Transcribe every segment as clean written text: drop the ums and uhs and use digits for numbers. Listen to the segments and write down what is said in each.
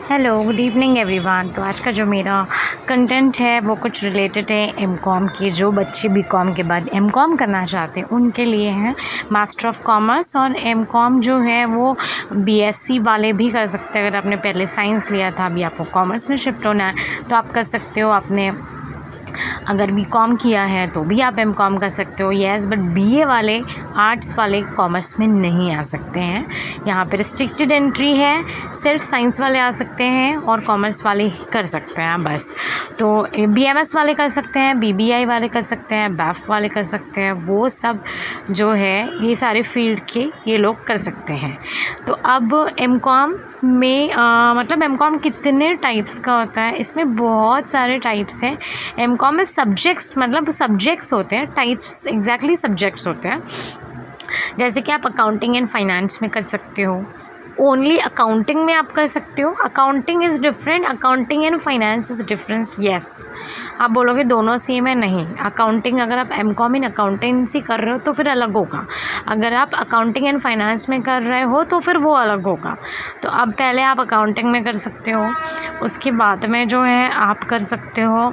Hello good evening everyone. तो आज का जो मेरा कंटेंट है वो कुछ रिलेटेड है एमकॉम के। जो बच्चे बीकॉम के बाद एमकॉम करना चाहते हैं उनके लिए है मास्टर ऑफ कॉमर्स। और एमकॉम जो है वो बीएससी वाले भी कर सकते हैं। अगर आपने पहले साइंस लिया था, अभी आपको कॉमर्स में शिफ्ट होना है तो आप कर सकते हो। आपने अगर बीकॉम किया है तो भी आप एमकॉम कर सकते हो, येस। बट बीए वाले, आर्ट्स वाले कॉमर्स में नहीं आ सकते हैं। यहाँ पे रिस्ट्रिक्टेड एंट्री है, सिर्फ साइंस वाले आ सकते हैं और कॉमर्स वाले ही कर सकते हैं बस। तो बीएमएस वाले कर सकते हैं, बीबीआई वाले कर सकते हैं, बैफ वाले कर सकते हैं। वो सब जो है ये सारे फील्ड के ये लोग कर सकते हैं। तो अब एमकॉम में मतलब एमकॉम कितने टाइप्स का होता है, इसमें बहुत सारे टाइप्स हैं। एमकॉम में सब्जेक्ट्स, मतलब सब्जेक्ट्स होते हैं, टाइप्स एग्जैक्टली सब्जेक्ट्स होते हैं। जैसे कि आप अकाउंटिंग एंड फाइनेंस में कर सकते हो, ओनली अकाउंटिंग में आप कर सकते हो। Accounting is different, accounting and finance is difference, yes. आप बोलोगे दोनों सेम है, नहीं। अकाउंटिंग, अगर आप एमकॉम इन अकाउंटेंसी कर रहे हो तो फिर अलग होगा। अगर आप अकाउंटिंग एंड फाइनेंस में कर रहे हो तो फिर वो अलग होगा। तो अब पहले आप अकाउंटिंग में कर सकते हो, उसके बाद में जो है आप कर सकते हो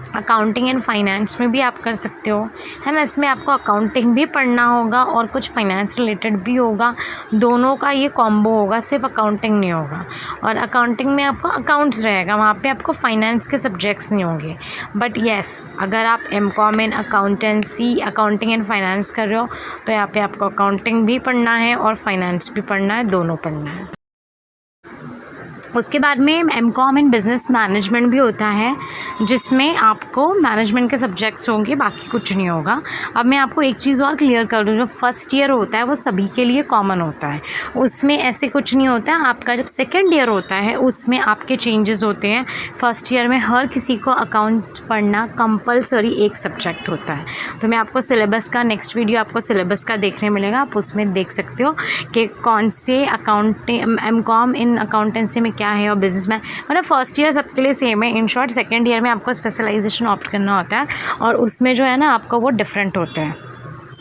अकाउंटिंग एंड फाइनेंस में भी आप कर सकते हो, है ना। इसमें आपको अकाउंटिंग भी पढ़ना होगा और कुछ फाइनेंस रिलेटेड भी होगा, दोनों का ये कॉम्बो होगा, सिर्फ अकाउंटिंग नहीं होगा। और अकाउंटिंग में आपको अकाउंट्स रहेगा, वहाँ पे आपको फाइनेंस के सब्जेक्ट्स नहीं होंगे। बट येस, अगर आप MCom in accountancy, accounting and finance कर रहे हो तो यहाँ पे आपको अकाउंटिंग भी पढ़ना है और फाइनेंस भी पढ़ना है, दोनों पढ़ना है। उसके बाद में एमकॉम इन बिज़नेस मैनेजमेंट भी होता है, जिसमें आपको मैनेजमेंट के सब्जेक्ट्स होंगे, बाकी कुछ नहीं होगा। अब मैं आपको एक चीज़ और क्लियर कर दूँ, जो फर्स्ट ईयर होता है वो सभी के लिए कॉमन होता है, उसमें ऐसे कुछ नहीं होता है। आपका जब सेकेंड ईयर होता है उसमें आपके चेंजेस होते हैं। फर्स्ट ईयर में हर किसी को अकाउंट पढ़ना कंपलसरी एक सब्जेक्ट होता है। तो मैं आपको सिलेबस का, नेक्स्ट वीडियो आपको सिलेबस का देखने मिलेगा, आप उसमें देख सकते हो कि कौन से एमकॉम इन अकाउंटेंसी में क्या है और बिजनेस में, मतलब फर्स्ट ईयर सबके लिए सेम है। इन शॉर्ट सेकेंड ईयर में आपको स्पेशलाइजेशन ऑप्ट करना होता है और उसमें जो है ना आपका वो डिफरेंट होते हैं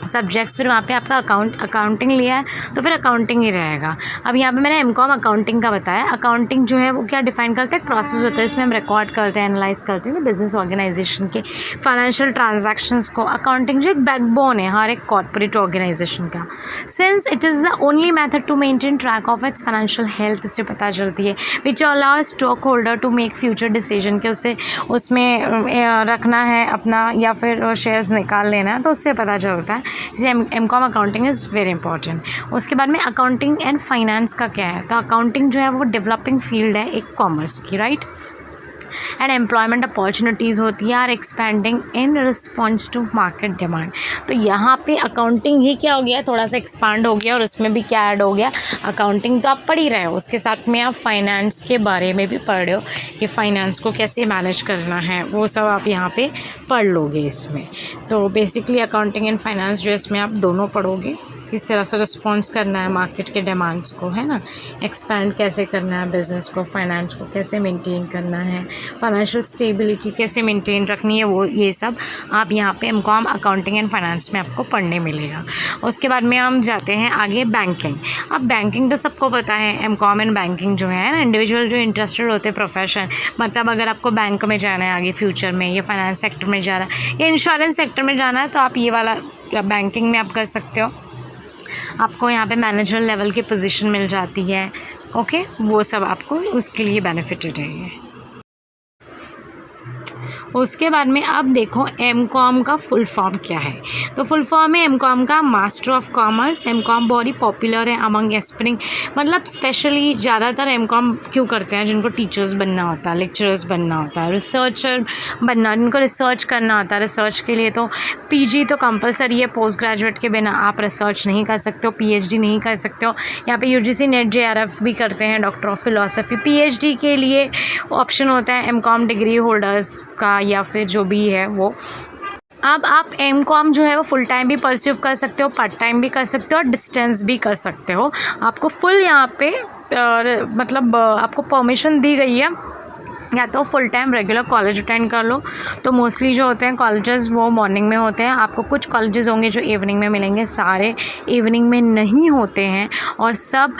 सब्जेक्ट्स। फिर वहाँ पे आपका अकाउंटिंग लिया है तो फिर अकाउंटिंग ही रहेगा। अब यहाँ पे मैंने एमकॉम अकाउंटिंग का बताया। अकाउंटिंग जो है वो क्या डिफाइन करता है, एक प्रोसेस होता है, इसमें हम रिकॉर्ड करते हैं, एनालाइज करते हैं बिजनेस ऑर्गेनाइजेशन के फाइनेंशियल ट्रांजैक्शंस को। अकाउंटिंग जो एक बैकबोन है हर एक कॉर्पोरेट ऑर्गेनाइजेशन का, since it is the only method to maintain track of its financial health. इससे पता चलती है which allow stock holder to make future decision, के उसे उसमें रखना है अपना या फिर शेयर्स निकाल लेना है, तो उससे पता चलता है। इसलिए MCom accounting is very important. उसके बाद में अकाउंटिंग एंड फाइनेंस का क्या है, तो अकाउंटिंग जो है वो डेवलपिंग फील्ड है एक कॉमर्स की, राइट। एंड एम्प्लॉयमेंट अपॉर्चुनिटीज़ होती है are expanding in response to market demand. तो यहाँ पे अकाउंटिंग ही क्या हो गया, थोड़ा सा एक्सपांड हो गया और उसमें भी क्या ऐड हो गया, अकाउंटिंग तो आप पढ़ ही रहे हो, उसके साथ में आप फाइनेंस के बारे में भी पढ़ रहे हो कि फाइनेंस को कैसे मैनेज करना है, वो सब आप यहाँ पे पढ़ लोगे इसमें। तो बेसिकली अकाउंटिंग एंड फाइनेंस जो है इसमें आप दोनों पढ़ोगे, किस तरह से रिस्पॉन्स करना है मार्केट के डिमांड्स को, है ना, एक्सपैंड कैसे करना है बिज़नेस को, फाइनेंस को कैसे मेंटेन करना है, फाइनेंशियल स्टेबिलिटी कैसे मेंटेन रखनी है, वो ये सब आप यहाँ पे एमकॉम अकाउंटिंग एंड फाइनेंस में आपको पढ़ने मिलेगा। उसके बाद में हम जाते हैं आगे बैंकिंग। अब बैंकिंग तो सबको पता है, एमकॉम एंड बैंकिंग जो है ना, इंडिविजुअल जो इंटरेस्टेड होते हैं प्रोफेशन, मतलब अगर आपको बैंक में जाना है आगे फ्यूचर में, या फाइनेंस सेक्टर में जाना है या इंश्योरेंस सेक्टर में जाना है, तो आप ये वाला बैंकिंग में आप कर सकते हो। आपको यहाँ पे मैनेजर लेवल की पोजीशन मिल जाती है, ओके, वो सब आपको उसके लिए बेनिफिटेड है ये। उसके बाद में अब देखो एमकॉम का फुल फॉर्म क्या है। तो फुल फॉर्म है एमकॉम का मास्टर ऑफ कॉमर्स। एमकॉम बहुत ही पॉपुलर है अमंग एस्पिरिंग, मतलब स्पेशली ज़्यादातर एमकॉम क्यों करते हैं, जिनको टीचर्स बनना होता है, लेक्चरर्स बनना होता है, रिसर्चर बनना, जिनको रिसर्च करना होता है। रिसर्च के लिए तो पीजी तो कंपलसरी है, पोस्ट ग्रेजुएट के बिना आप रिसर्च नहीं कर सकते हो, पीएचडी नहीं कर सकते हो। यहाँ पे यूजीसी नेट जेआरएफ भी करते हैं, डॉक्टर ऑफ फिलोसफी। पीएचडी के लिए ऑप्शन होता है एमकॉम डिग्री होल्डर्स का या फिर जो भी है वो। अब आप एमकॉम जो है वो फुल टाइम भी परस्यू कर सकते हो, पार्ट टाइम भी कर सकते हो और डिस्टेंस भी कर सकते हो। आपको फुल यहाँ पे मतलब आपको परमिशन दी गई है या तो full time regular college attend कर लो। तो मोस्टली जो होते हैं कॉलेजेस वो मॉर्निंग में होते हैं। आपको कुछ कॉलेजेस होंगे जो इवनिंग में मिलेंगे, सारे इवनिंग में नहीं होते हैं और सब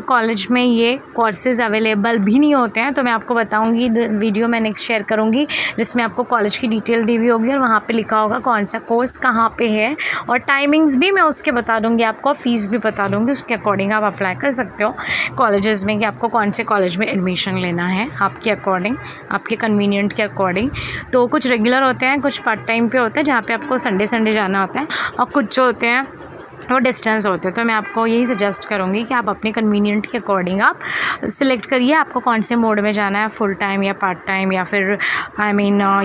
कॉलेज में ये कोर्सेज़ अवेलेबल भी नहीं होते हैं। तो मैं आपको बताऊंगी, वीडियो मैं नेक्स्ट शेयर करूंगी जिसमें आपको कॉलेज की डिटेल दी हुई होगी और वहाँ पे लिखा होगा कौन सा कोर्स कहाँ पे है, और टाइमिंग्स भी मैं उसके बता दूँगी आपको, फ़ीस भी बता दूँगी। उसके अकॉर्डिंग आप अप्लाई कर सकते हो कॉलेजेस में कि आपको कौन से कॉलेज में एडमिशन लेना है आपके अकॉर्डिंग, आपके कन्वीनियंट के अकॉर्डिंग। तो कुछ रेगुलर होते हैं, कुछ पार्ट टाइम पे होते हैं जहाँ पे आपको संडे जाना होता है, और कुछ जो होते हैं वो डिस्टेंस होते हैं। तो मैं आपको यही सजेस्ट करूँगी कि आप अपने कन्वीनियंट के अकॉर्डिंग आप सिलेक्ट करिए आपको कौन से मोड में जाना है, फुल टाइम या पार्ट टाइम या फिर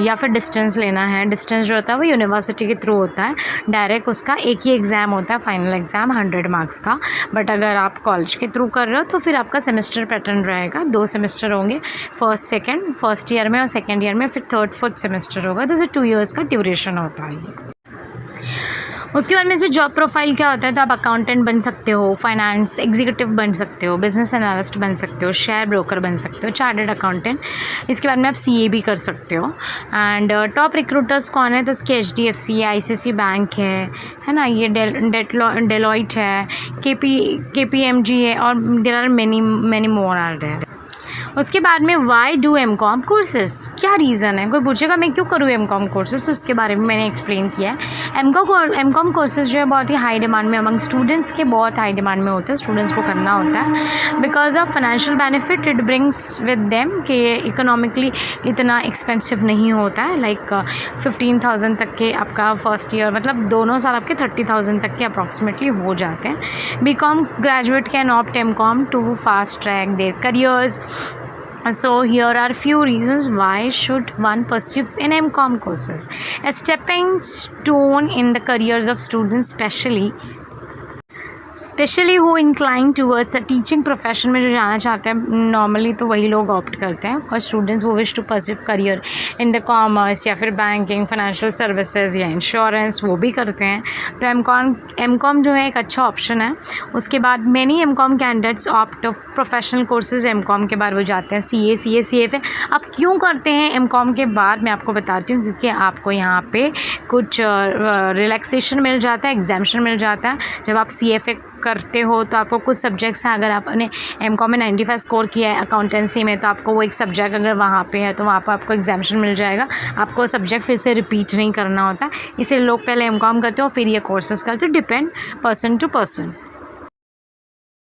या फिर डिस्टेंस लेना है। डिस्टेंस जो होता है वो यूनिवर्सिटी के थ्रू होता है, डायरेक्ट उसका एक ही एग्ज़ाम होता है, फाइनल एग्ज़ाम 100 मार्क्स का। बट अगर आप कॉलेज के थ्रू कर रहे हो तो फिर आपका सेमेस्टर पैटर्न रहेगा, 2 सेमेस्टर होंगे, फर्स्ट ईयर में और सेकेंड ईयर में, फिर थर्ड फोर्थ सेमेस्टर होगा। तो 2 ईयर्स का ड्यूरेशन होता है। उसके बाद में इसमें जॉब प्रोफाइल क्या होता है, तो आप अकाउंटेंट बन सकते हो, फाइनेंस एग्जीक्यूटिव बन सकते हो, बिजनेस एनालिस्ट बन सकते हो, शेयर ब्रोकर बन सकते हो, चार्टर्ड अकाउंटेंट। इसके बाद में आप सीए भी कर सकते हो। एंड टॉप रिक्रूटर्स कौन है, तो इसके HDFC है, ICICI बैंक है ना, ये डेलॉइट है, KPMG है, और there are many more are there. उसके बाद में वाई डू MCOM कोर्सेज, क्या रीज़न है, कोई पूछेगा मैं क्यों करूँ MCOM कोर्सेज, तो उसके बारे में मैंने एक्सप्लेन किया है। MCOM कोर्सेज जो है बहुत ही हाई डिमांड में, अमंग स्टूडेंट्स के बहुत हाई डिमांड में होते हैं, स्टूडेंट्स को करना होता है because of financial benefit it brings with them, कि इकोनॉमिकली इतना एक्सपेंसिव नहीं होता है। लाइक 15,000 तक के आपका फर्स्ट ईयर, मतलब दोनों साल आपके 30,000 तक के अप्रॉक्सीमेटली हो जाते हैं। BCom graduate can opt MCOM to fast track their careers. So here are few reasons why should one pursue in MCOM courses. A stepping stone in the careers of students, specially who incline towards a teaching profession में जो जाना चाहते हैं, normally तो वही लोग opt करते हैं। For students who wish to pursue career in the commerce या फिर बैंकिंग, फाइनेंशियल सर्विसेज या इंश्योरेंस, वो भी करते हैं। तो MCOM जो है एक अच्छा ऑप्शन है। उसके बाद many MCOM candidates opt professional courses MCOM के बाद वो जाते हैं CA, CFA। अब क्यों करते हैं MCOM के बाद, मैं आपको बताती हूँ, क्योंकि आपको यहाँ पे कुछ रिलैक्सेशन मिल जाता है, एग्जामेशन मिल जाता है। जब आप CFA करते हो तो आपको कुछ सब्जेक्ट्स हैं, अगर आपने MCOM में 95 स्कोर किया है अकाउंटेंसी में, तो आपको वो एक सब्जेक्ट अगर वहाँ पे है तो वहाँ पर आपको एग्जामेशन मिल जाएगा, आपको सब्जेक्ट फिर से रिपीट नहीं करना होता। इसलिए लोग पहले MCOM करते हो फिर ये कोर्सेज करते हो, depend person to person.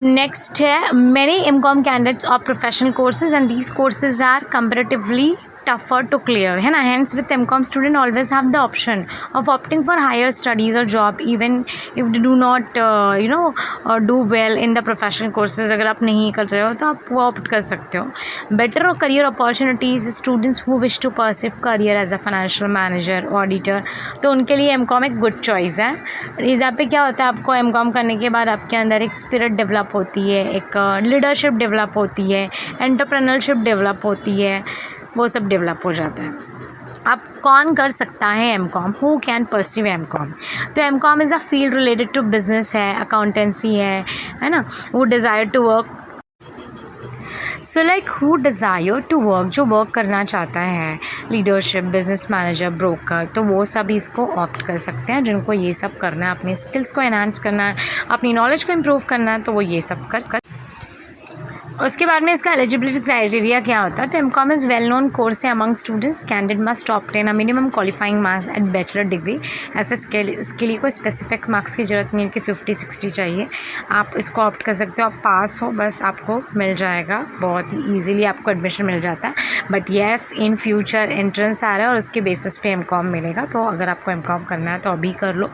Next है many MCOM candidates of professional courses and these courses are comparatively tougher to clear है ना। Hence with MCOM student always have the option of opting for higher studies or job even if they do not do well in the professional courses। अगर आप नहीं कर रहे हो तो आप वो ऑप्ट कर सकते हो। Better career opportunities students who wish to pursue career as a financial manager, auditor, तो उनके लिए MCOM एक गुड चॉइस है। यहाँ पे क्या होता है, आपको MCOM करने के बाद आपके अंदर एक स्पिरिट डेवलप होती है, एक लीडरशिप डेवलप होती है, एंटरप्रेन्योरशिप डेवलप होती है, वो सब डेवलप हो जाता है। अब कौन कर सकता है MCOM, who can pursue MCOM, तो MCOM is a field related to business है, अकाउंटेंसी है ना। वो desire to work, so like who desire to work, जो वर्क करना चाहता है, लीडरशिप, बिजनेस मैनेजर, ब्रोकर, तो वो सब इसको ऑप्ट कर सकते हैं। जिनको ये सब करना है, अपनी स्किल्स को एनहांस करना है, अपनी नॉलेज को इम्प्रूव करना है, तो वो ये सब कर। उसके बाद में इसका एलिजिबिलिटी क्राइटेरिया क्या होता है, तो MCOM is well known course है among students. Candidate must obtain a minimum qualifying marks at bachelor degree. ऐसे इसके लिए कोई स्पेसिफिक मार्क्स की ज़रूरत नहीं है कि 50-60 चाहिए, आप इसको ऑप्ट कर सकते हो। आप पास हो बस आपको मिल जाएगा, बहुत ही ईजीली आपको एडमिशन मिल जाता है। But yes in future entrance आ रहा है और उसके बेसिस पे MCOM मिलेगा। तो अगर आपको MCOM करना है तो अभी कर लो,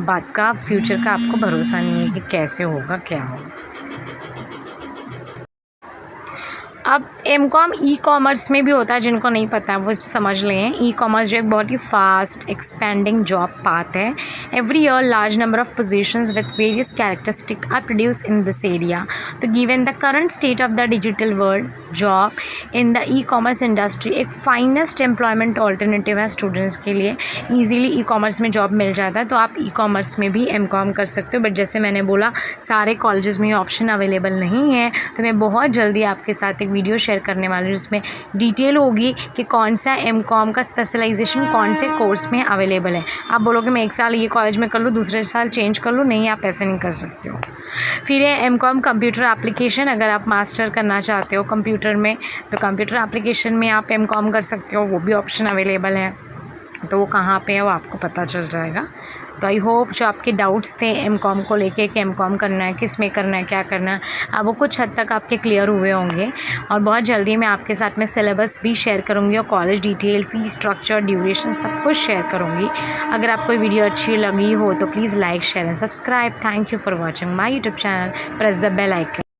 बाद का फ्यूचर का आपको भरोसा नहीं है कि कैसे होगा क्या होगा। अब MCOM ई-कॉमर्स में भी होता है, जिनको नहीं पता है वो समझ लें। ई-कॉमर्स जो एक बहुत ही फास्ट एक्सपेंडिंग जॉब पाथ है। Every year large number of positions with various characteristic are produce in this area. तो given the current state of the digital world, job in the ecommerce industry एक finest employment alternative है students के लिए। Easily ecommerce में job मिल जाता है, तो आप ई-कॉमर्स में भी MCOM कर सकते हो। बट जैसे मैंने बोला सारे कॉलेजेस में ये ऑप्शन अवेलेबल नहीं है, तो मैं बहुत जल्दी आपके साथ एक वीडियो शेयर करने वाली हूँ जिसमें डिटेल होगी कि कौन सा एमकॉम का स्पेशलाइजेशन कौन से कोर्स में अवेलेबल है। आप बोलोगे मैं 1 साल ये कॉलेज में कर लूँ, दूसरे साल चेंज कर लूँ, नहीं, आप ऐसे नहीं कर सकते हो। फिर है एमकॉम कंप्यूटर एप्लीकेशन। अगर आप मास्टर करना चाहते हो कंप्यूटर में तो कंप्यूटर एप्लीकेशन में आप एमकॉम कर सकते हो, वो भी ऑप्शन अवेलेबल है। तो वो कहाँ पे है वो आपको पता चल जाएगा। तो आई होप जो आपके डाउट्स थे एमकॉम को लेके कि एमकॉम करना है, किस में करना है, क्या करना है, अब वो कुछ हद तक आपके क्लियर हुए होंगे। और बहुत जल्दी मैं आपके साथ में सिलेबस भी शेयर करूँगी और college detail, fees structure, duration सब कुछ शेयर करूँगी। अगर आपको वीडियो अच्छी लगी हो तो please like, share and subscribe. Thank you for watching my YouTube channel. Press the bell icon.